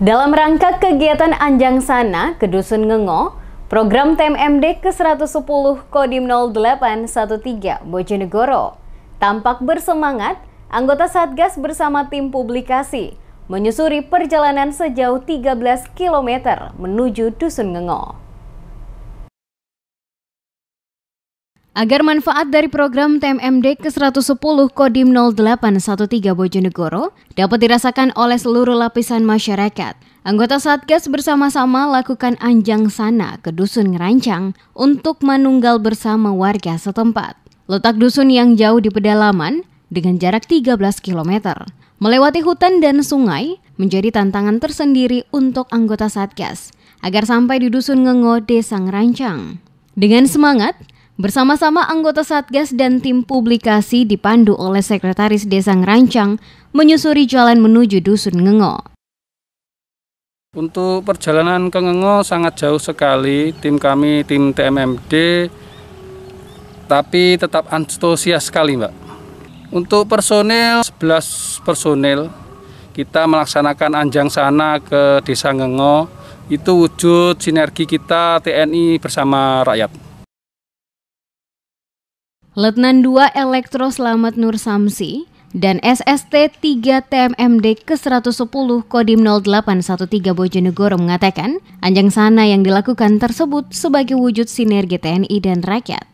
Dalam rangka kegiatan Anjang Sana ke Dusun Ngengo, program TMMD ke-110 Kodim 0813 Bojonegoro tampak bersemangat. Anggota Satgas bersama tim publikasi menyusuri perjalanan sejauh 13 km menuju Dusun Ngengo. Agar manfaat dari program TMMD ke-110 Kodim 0813 Bojonegoro dapat dirasakan oleh seluruh lapisan masyarakat, anggota Satgas bersama-sama lakukan Anjang Sana ke Dusun Ngerancang untuk manunggal bersama warga setempat. Letak dusun yang jauh di pedalaman dengan jarak 13 km. Melewati hutan dan sungai menjadi tantangan tersendiri untuk anggota Satgas agar sampai di Dusun Ngengo, Desa Ngerancang. Dengan semangat, bersama-sama anggota Satgas dan tim publikasi dipandu oleh Sekretaris Desa Ngerancang menyusuri jalan menuju Dusun Ngengo. Untuk perjalanan ke Ngengo sangat jauh sekali, tim kami, tim TMMD, tapi tetap antusias sekali, Mbak. Untuk personel, 11 personel, kita melaksanakan Anjang Sana ke Desa Ngengo, itu wujud sinergi kita TNI bersama rakyat. Letnan 2 Elektro Slamet Nur Samsi dan SST 3 TMMD ke-110 Kodim 0813 Bojonegoro mengatakan Anjang Sana yang dilakukan tersebut sebagai wujud sinergi TNI dan rakyat.